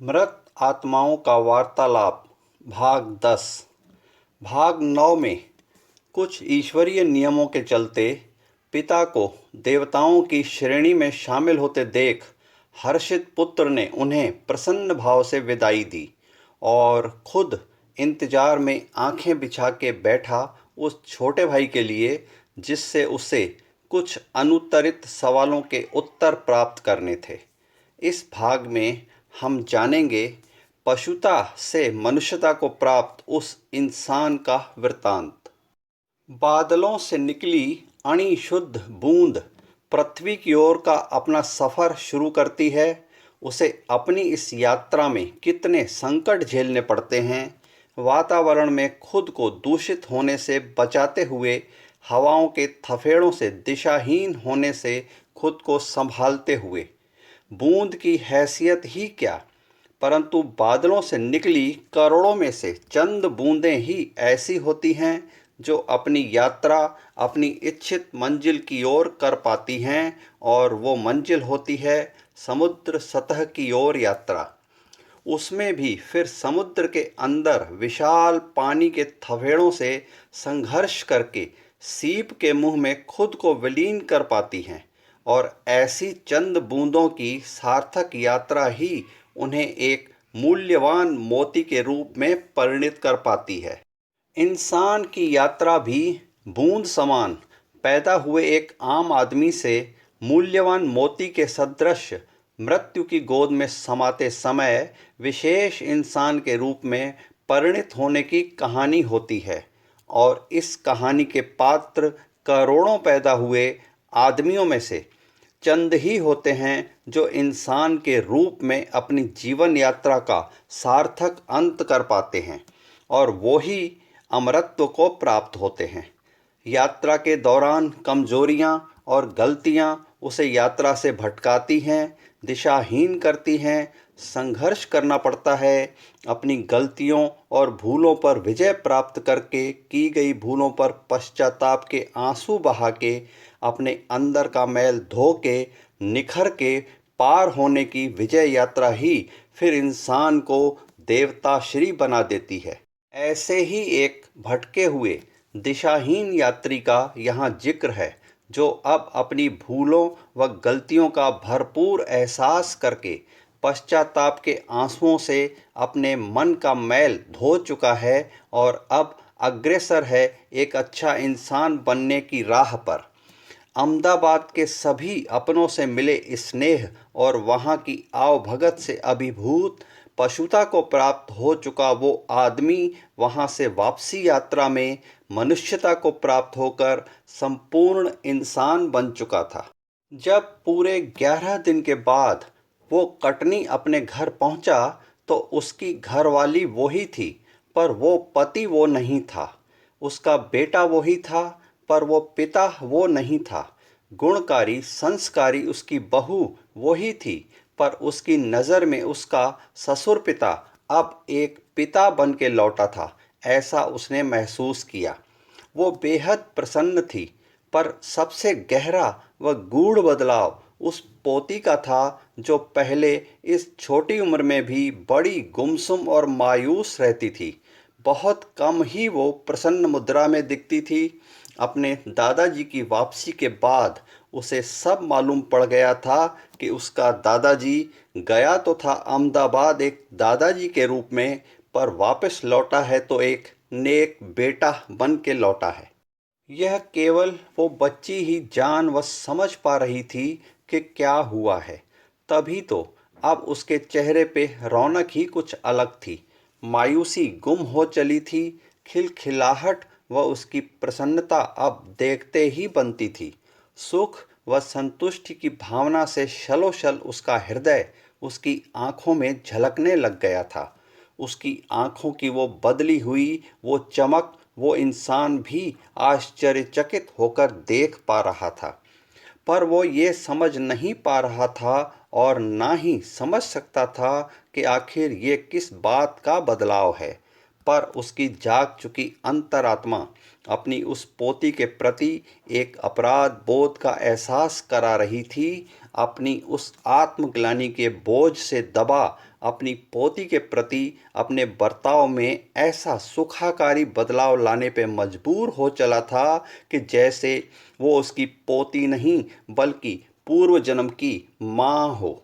मृत आत्माओं का वार्तालाप भाग 10। भाग 9 में कुछ ईश्वरीय नियमों के चलते पिता को देवताओं की श्रेणी में शामिल होते देख हर्षित पुत्र ने उन्हें प्रसन्न भाव से विदाई दी और खुद इंतजार में आंखें बिछा के बैठा उस छोटे भाई के लिए जिससे उसे कुछ अनुत्तरित सवालों के उत्तर प्राप्त करने थे। इस भाग में हम जानेंगे पशुता से मनुष्यता को प्राप्त उस इंसान का वृतांत। बादलों से निकली अणी शुद्ध बूंद पृथ्वी की ओर का अपना सफ़र शुरू करती है। उसे अपनी इस यात्रा में कितने संकट झेलने पड़ते हैं। वातावरण में खुद को दूषित होने से बचाते हुए, हवाओं के थफेड़ों से दिशाहीन होने से खुद को संभालते हुए। बूंद की हैसियत ही क्या, परंतु बादलों से निकली करोड़ों में से चंद बूंदें ही ऐसी होती हैं जो अपनी यात्रा अपनी इच्छित मंजिल की ओर कर पाती हैं, और वो मंजिल होती है समुद्र सतह की ओर यात्रा। उसमें भी फिर समुद्र के अंदर विशाल पानी के थफेड़ों से संघर्ष करके सीप के मुंह में खुद को विलीन कर पाती हैं, और ऐसी चंद बूंदों की सार्थक यात्रा ही उन्हें एक मूल्यवान मोती के रूप में परिणित कर पाती है। इंसान की यात्रा भी बूंद समान पैदा हुए एक आम आदमी से मूल्यवान मोती के सदृश मृत्यु की गोद में समाते समय विशेष इंसान के रूप में परिणित होने की कहानी होती है। और इस कहानी के पात्र करोड़ों पैदा हुए आदमियों में से चंद ही होते हैं जो इंसान के रूप में अपनी जीवन यात्रा का सार्थक अंत कर पाते हैं, और वो ही अमरत्व को प्राप्त होते हैं। यात्रा के दौरान कमजोरियां और गलतियां उसे यात्रा से भटकाती हैं, दिशाहीन करती हैं। संघर्ष करना पड़ता है अपनी गलतियों और भूलों पर विजय प्राप्त करके, की गई भूलों पर पश्चाताप के आंसू बहा के, अपने अंदर का मैल धो के, निखर के पार होने की विजय यात्रा ही फिर इंसान को देवता श्री बना देती है। ऐसे ही एक भटके हुए दिशाहीन यात्री का यहाँ जिक्र है, जो अब अपनी भूलों व गलतियों का भरपूर एहसास करके पश्चाताप के आंसुओं से अपने मन का मैल धो चुका है, और अब अग्रसर है एक अच्छा इंसान बनने की राह पर। अहमदाबाद के सभी अपनों से मिले स्नेह और वहाँ की आवभगत से अभिभूत पशुता को प्राप्त हो चुका वो आदमी वहाँ से वापसी यात्रा में मनुष्यता को प्राप्त होकर संपूर्ण इंसान बन चुका था। जब पूरे 11 दिन के बाद वो कटनी अपने घर पहुंचा तो उसकी घरवाली वही थी, पर वो पति वो नहीं था। उसका बेटा वही था, पर वो पिता वो नहीं था। गुणकारी संस्कारी उसकी बहू वही थी, पर उसकी नज़र में उसका ससुर पिता अब एक पिता बन के लौटा था, ऐसा उसने महसूस किया। वो बेहद प्रसन्न थी, पर सबसे गहरा व गूढ़ बदलाव उस पोती का था जो पहले इस छोटी उम्र में भी बड़ी गुमसुम और मायूस रहती थी। बहुत कम ही वो प्रसन्न मुद्रा में दिखती थी। अपने दादाजी की वापसी के बाद उसे सब मालूम पड़ गया था कि उसका दादाजी गया तो था अहमदाबाद एक दादाजी के रूप में, पर वापस लौटा है तो एक नेक बेटा बन के लौटा है। यह केवल वो बच्ची ही जान व समझ पा रही थी कि क्या हुआ है। तभी तो अब उसके चेहरे पे रौनक ही कुछ अलग थी। मायूसी गुम हो चली थी। खिलखिलाहट व उसकी प्रसन्नता अब देखते ही बनती थी। सुख व संतुष्टि की भावना से शलोशल उसका हृदय उसकी आंखों में झलकने लग गया था। उसकी आंखों की वो बदली हुई वो चमक वो इंसान भी आश्चर्यचकित होकर देख पा रहा था, पर वो ये समझ नहीं पा रहा था और ना ही समझ सकता था कि आखिर ये किस बात का बदलाव है। पर उसकी जाग चुकी अंतरात्मा अपनी उस पोती के प्रति एक अपराध बोध का एहसास करा रही थी। अपनी उस आत्मग्लानि के बोझ से दबा अपनी पोती के प्रति अपने बर्ताव में ऐसा सुखाकारी बदलाव लाने पे मजबूर हो चला था कि जैसे वो उसकी पोती नहीं बल्कि पूर्व जन्म की माँ हो।